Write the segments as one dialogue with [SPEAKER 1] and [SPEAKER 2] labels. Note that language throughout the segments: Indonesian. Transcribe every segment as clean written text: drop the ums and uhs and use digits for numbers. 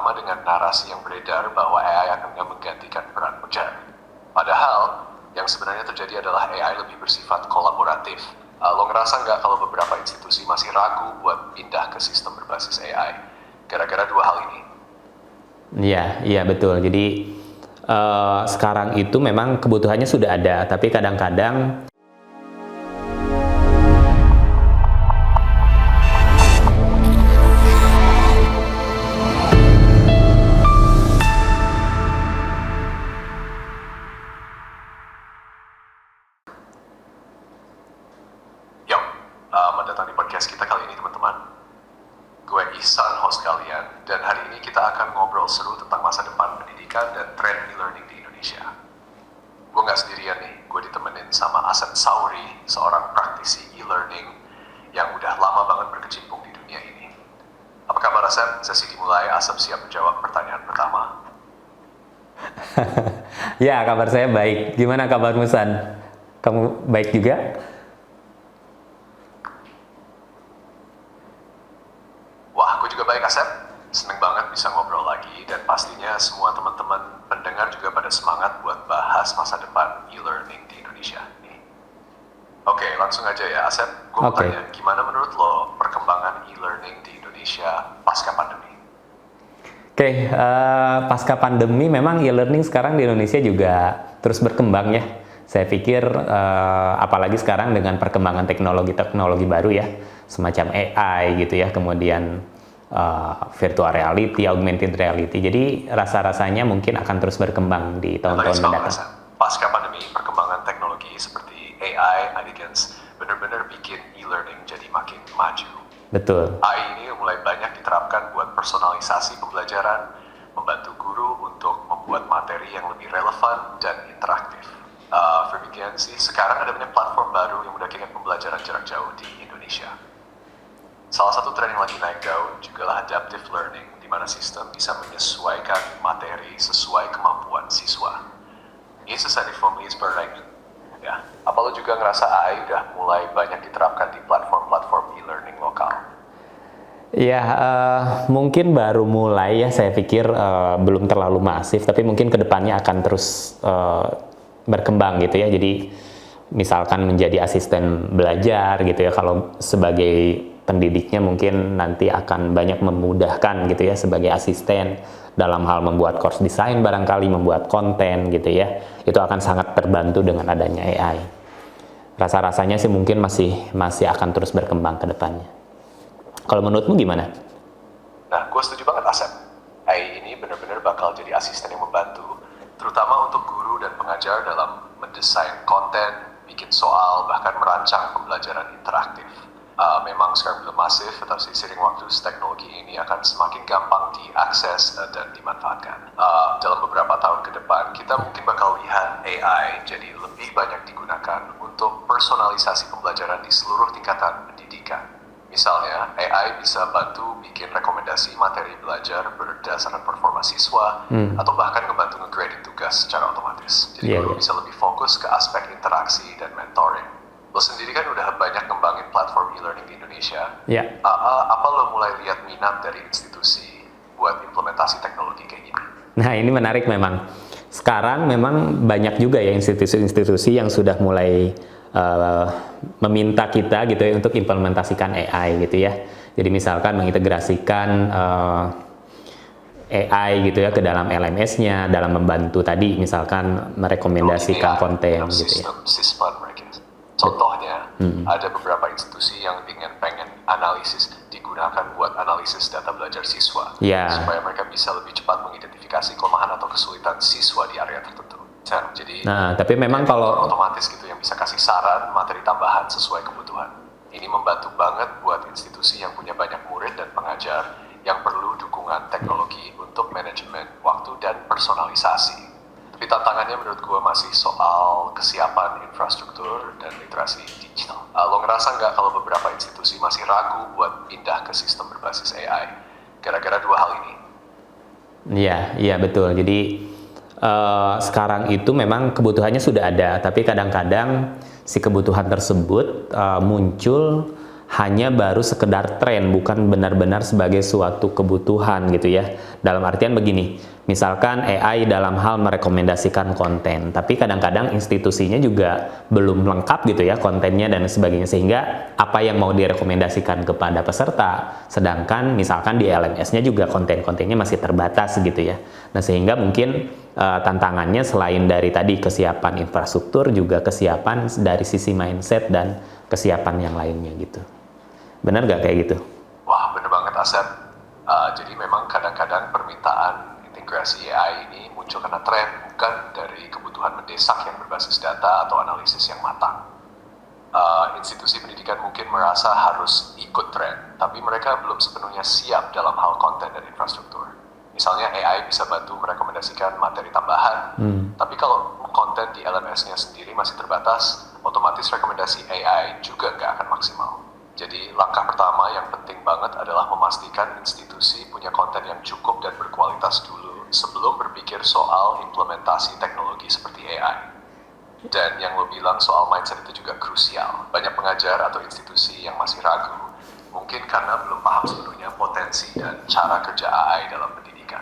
[SPEAKER 1] terutama dengan narasi yang beredar bahwa AI akan menggantikan peran pekerja. Padahal, yang sebenarnya terjadi adalah AI lebih bersifat kolaboratif. Lo ngerasa nggak kalau beberapa institusi masih ragu buat pindah ke sistem berbasis AI? Gara-gara dua hal ini.
[SPEAKER 2] Iya betul. Jadi sekarang itu memang kebutuhannya sudah ada, tapi kadang-kadang
[SPEAKER 1] datang di podcast kita kali ini teman-teman. Gue Ihsan, host kalian, dan hari ini kita akan ngobrol seru tentang masa depan pendidikan dan tren e-learning di Indonesia. Gue nggak sendirian nih, gue ditemenin sama Asep Sauri, seorang praktisi e-learning yang udah lama banget berkecimpung di dunia ini. Apa kabar Asep? Sesi dimulai, Asep siap menjawab pertanyaan pertama.
[SPEAKER 2] Ya, kabar saya baik. Gimana kabarmu, San? Kamu baik juga?
[SPEAKER 1] Wah, aku juga baik Asep. Seneng banget bisa ngobrol lagi dan pastinya semua teman-teman pendengar juga pada semangat buat bahas masa depan e-learning di Indonesia. Oke, langsung aja ya Asep. Gue mau tanya, gimana menurut lo perkembangan e-learning di Indonesia pasca pandemi?
[SPEAKER 2] Pasca pandemi memang e-learning sekarang di Indonesia juga terus berkembang ya. Saya pikir apalagi sekarang dengan perkembangan teknologi baru ya, semacam AI gitu ya, kemudian virtual reality, augmented reality. Jadi rasa-rasanya mungkin akan terus berkembang di tahun-tahun mendatang.
[SPEAKER 1] Pasca pandemi, perkembangan teknologi seperti AI, agents, benar-benar bikin e-learning jadi makin maju.
[SPEAKER 2] Betul.
[SPEAKER 1] AI ini mulai banyak diterapkan buat personalisasi pembelajaran, membantu guru untuk membuat materi yang lebih relevan dan interaktif. Demikian sih, sekarang ada banyak platform baru yang mendekatkan pembelajaran jarak jauh di Indonesia. Salah satu tren yang lagi naik daun juga lah adaptive learning, di mana sistem bisa menyesuaikan materi sesuai kemampuan siswa. Ini society for me is perfect. Ya, apa lo juga ngerasa AI udah mulai banyak diterapkan di platform-platform e-learning lokal?
[SPEAKER 2] Ya, mungkin baru mulai ya, saya pikir belum terlalu masif, tapi mungkin kedepannya akan terus berkembang gitu ya. Jadi misalkan menjadi asisten belajar gitu ya, kalau sebagai pendidiknya mungkin nanti akan banyak memudahkan gitu ya sebagai asisten dalam hal membuat course design, barangkali membuat konten gitu ya. Itu akan sangat terbantu dengan adanya AI. Rasa-rasanya sih mungkin masih akan terus berkembang ke depannya. Kalau menurutmu gimana?
[SPEAKER 1] Nah, gue setuju banget Asep. AI ini benar-benar bakal jadi asisten yang membantu, terutama untuk guru dan pengajar dalam mendesain konten, bikin soal, bahkan merancang pembelajaran interaktif. Memang sekarang belum masif, tetapi seiring waktu teknologi ini akan semakin gampang diakses dan dimanfaatkan. Dalam beberapa tahun ke depan, kita mungkin bakal lihat AI jadi lebih banyak digunakan untuk personalisasi pembelajaran di seluruh tingkatan pendidikan. Misalnya, AI bisa bantu bikin rekomendasi materi belajar berdasarkan performa siswa, atau bahkan ngebantu nge-grading tugas secara otomatis. Jadi guru bisa lebih fokus ke aspek interaksi dan mentoring. Lo sendiri kan udah banyak ngembangin platform e-learning di Indonesia. Apa lo mulai lihat minat dari institusi buat implementasi teknologi kayak gini?
[SPEAKER 2] Nah, ini menarik memang. Sekarang memang banyak juga ya institusi-institusi yang sudah mulai meminta kita gitu ya untuk implementasikan AI gitu ya. Jadi misalkan mengintegrasikan AI gitu ya ke dalam LMS-nya, dalam membantu tadi misalkan merekomendasikan konten gitu ya.
[SPEAKER 1] Contohnya, ada beberapa institusi yang pengen analisis digunakan buat analisis data belajar siswa, supaya mereka bisa lebih cepat mengidentifikasi kelemahan atau kesulitan siswa di area tertentu. Jadi,
[SPEAKER 2] tapi memang kalau
[SPEAKER 1] otomatis gitu yang bisa kasih saran materi tambahan sesuai kebutuhan. Ini membantu banget buat institusi yang punya banyak murid dan pengajar yang perlu dukungan teknologi untuk manajemen waktu dan personalisasi. Tapi tantangannya menurut gue masih soal kesiapan infrastruktur dan literasi digital. Lo ngerasa nggak kalau beberapa institusi masih ragu buat pindah ke sistem berbasis AI gara-gara dua hal ini?
[SPEAKER 2] Iya betul. Jadi sekarang itu memang kebutuhannya sudah ada, tapi kadang-kadang si kebutuhan tersebut muncul hanya baru sekedar tren, bukan benar-benar sebagai suatu kebutuhan gitu ya. Dalam artian begini, misalkan AI dalam hal merekomendasikan konten, tapi kadang-kadang institusinya juga belum lengkap gitu ya kontennya dan sebagainya, sehingga apa yang mau direkomendasikan kepada peserta, sedangkan misalkan di LMS-nya juga konten-kontennya masih terbatas gitu ya. Nah, sehingga mungkin tantangannya selain dari tadi kesiapan infrastruktur, juga kesiapan dari sisi mindset dan kesiapan yang lainnya gitu. Benar nggak kayak gitu?
[SPEAKER 1] Wah, bener banget Asep. Jadi memang kadang-kadang permintaan integrasi AI ini muncul karena tren, bukan dari kebutuhan mendesak yang berbasis data atau analisis yang matang. Institusi pendidikan mungkin merasa harus ikut tren, tapi mereka belum sepenuhnya siap dalam hal konten dan infrastruktur. Misalnya AI bisa bantu merekomendasikan materi tambahan, tapi kalau konten di LMS-nya sendiri masih terbatas, otomatis rekomendasi AI juga nggak akan maksimal. Jadi langkah pertama yang penting banget adalah memastikan institusi punya konten yang cukup dan berkualitas dulu sebelum berpikir soal implementasi teknologi seperti AI. Dan yang lo bilang soal mindset itu juga krusial. Banyak pengajar atau institusi yang masih ragu, mungkin karena belum paham sepenuhnya potensi dan cara kerja AI dalam pendidikan.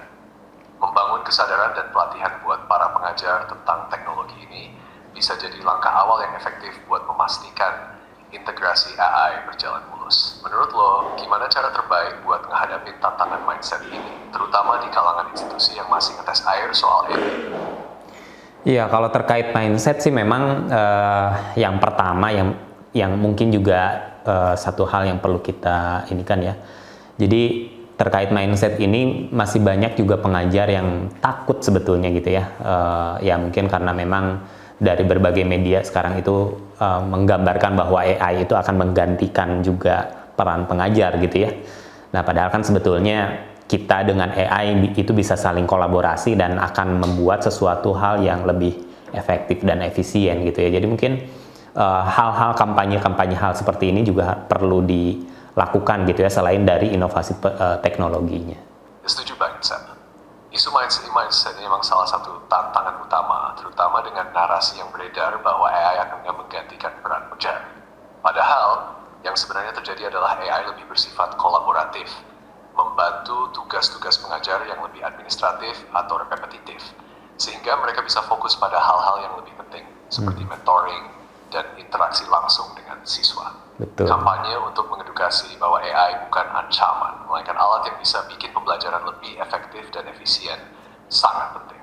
[SPEAKER 1] Membangun kesadaran dan pelatihan buat para pengajar tentang teknologi ini bisa jadi langkah awal yang efektif buat memastikan integrasi AI berjalan mulus. Menurut lo, gimana cara terbaik buat menghadapi tantangan mindset ini, terutama di kalangan institusi yang masih ngetes air soal AI?
[SPEAKER 2] Iya, kalau terkait mindset sih memang yang pertama yang mungkin juga satu hal yang perlu kita ini kan ya. Jadi terkait mindset ini masih banyak juga pengajar yang takut sebetulnya gitu ya. Ya mungkin karena memang dari berbagai media sekarang itu menggambarkan bahwa AI itu akan menggantikan juga peran pengajar gitu ya. Nah, padahal kan sebetulnya kita dengan AI itu bisa saling kolaborasi dan akan membuat sesuatu hal yang lebih efektif dan efisien gitu ya. Jadi mungkin hal-hal kampanye hal seperti ini juga perlu dilakukan gitu ya, selain dari inovasi teknologinya.
[SPEAKER 1] Setuju banget, Sam. Isu mindset ini memang salah satu tantangan utama, terutama dengan narasi yang beredar bahwa AI akan menggantikan peran pengajar. Padahal yang sebenarnya terjadi adalah AI lebih bersifat kolaboratif, membantu tugas-tugas pengajar yang lebih administratif atau repetitif, sehingga mereka bisa fokus pada hal-hal yang lebih penting, seperti mentoring dan interaksi langsung dengan siswa.
[SPEAKER 2] Betul.
[SPEAKER 1] Kampanye untuk mengedukasi bahwa AI bukan ancaman, melainkan alat yang bisa bikin pembelajaran lebih efektif dan efisien, sangat penting.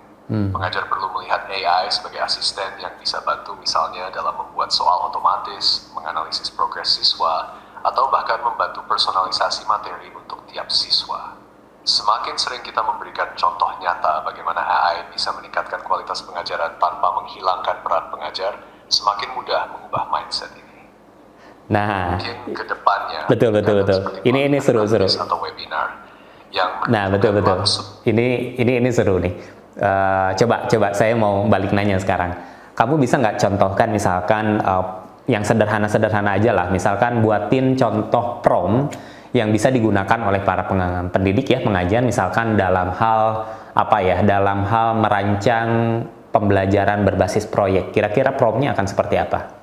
[SPEAKER 1] Pengajar perlu melihat AI sebagai asisten yang bisa bantu misalnya dalam membuat soal otomatis, menganalisis progres siswa, atau bahkan membantu personalisasi materi untuk tiap siswa. Semakin sering kita memberikan contoh nyata bagaimana AI bisa meningkatkan kualitas pengajaran tanpa menghilangkan peran pengajar, semakin mudah mengubah mindset ini.
[SPEAKER 2] Nah,
[SPEAKER 1] Mungkin ke depannya
[SPEAKER 2] betul. Ini seru.
[SPEAKER 1] Atau webinar yang
[SPEAKER 2] Betul. Ini seru nih. Coba saya mau balik nanya sekarang. Kamu bisa nggak contohkan misalkan yang sederhana aja lah, misalkan buatin contoh prompt yang bisa digunakan oleh para pendidik ya, pengajar, misalkan dalam hal dalam hal merancang pembelajaran berbasis proyek. Kira-kira promptnya akan seperti apa?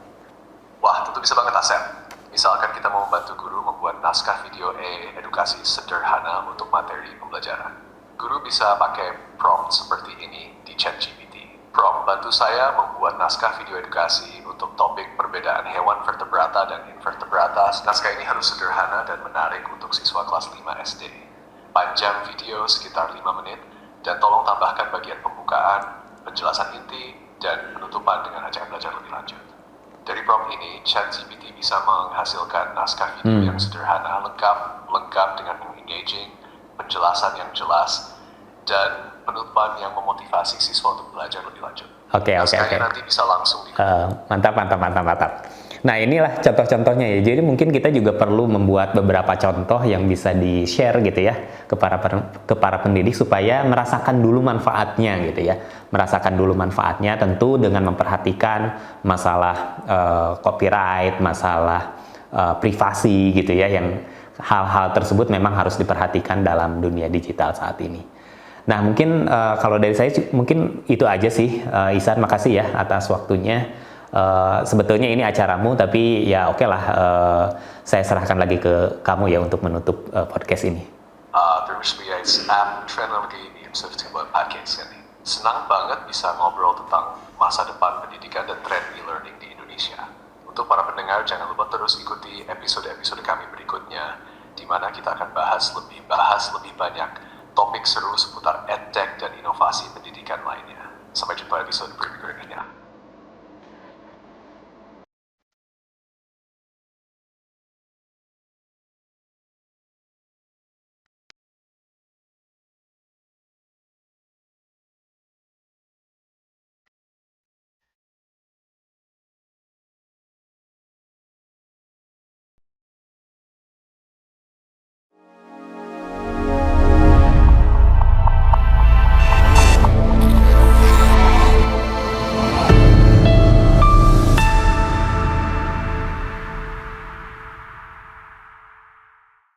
[SPEAKER 1] Wah, tentu bisa banget Asep. Misalkan kita mau membantu guru membuat naskah video edukasi sederhana untuk materi pembelajaran. Guru bisa pakai prompt seperti ini di ChatGPT. Prompt, bantu saya membuat naskah video edukasi untuk topik perbedaan hewan vertebrata dan invertebrata. Naskah ini harus sederhana dan menarik untuk siswa kelas 5 SD. Panjang video sekitar 5 menit, dan tolong tambahkan bagian pembukaan, penjelasan inti, dan penutupan dengan ajang belajar lebih lanjut. Dari prompt ini, ChatGPT bisa menghasilkan naskah video yang sederhana, lengkap dengan engaging, penjelasan yang jelas, dan penutupan yang memotivasi siswa untuk belajar lebih lanjut.
[SPEAKER 2] Oke.
[SPEAKER 1] Nanti bisa langsung
[SPEAKER 2] Mantap. Nah, inilah contoh-contohnya ya. Jadi mungkin kita juga perlu membuat beberapa contoh yang bisa di-share gitu ya ke para pendidik supaya merasakan dulu manfaatnya gitu ya. Merasakan dulu manfaatnya tentu dengan memperhatikan masalah copyright, masalah privasi gitu ya, yang hal-hal tersebut memang harus diperhatikan dalam dunia digital saat ini. Nah, mungkin kalau dari saya mungkin itu aja sih, Ihsan, makasih ya atas waktunya. Sebetulnya ini acaramu, tapi ya oke lah, saya serahkan lagi ke kamu ya untuk menutup podcast ini.
[SPEAKER 1] Terus guys, trend lagi di Observing buat podcast ini. Senang banget bisa ngobrol tentang masa depan pendidikan dan tren e-learning di Indonesia. Untuk para pendengar, jangan lupa terus ikuti episode-episode kami berikutnya, di mana kita akan bahas lebih banyak topik seru seputar edtech dan inovasi pendidikan lainnya. Sampai jumpa episode berikutnya.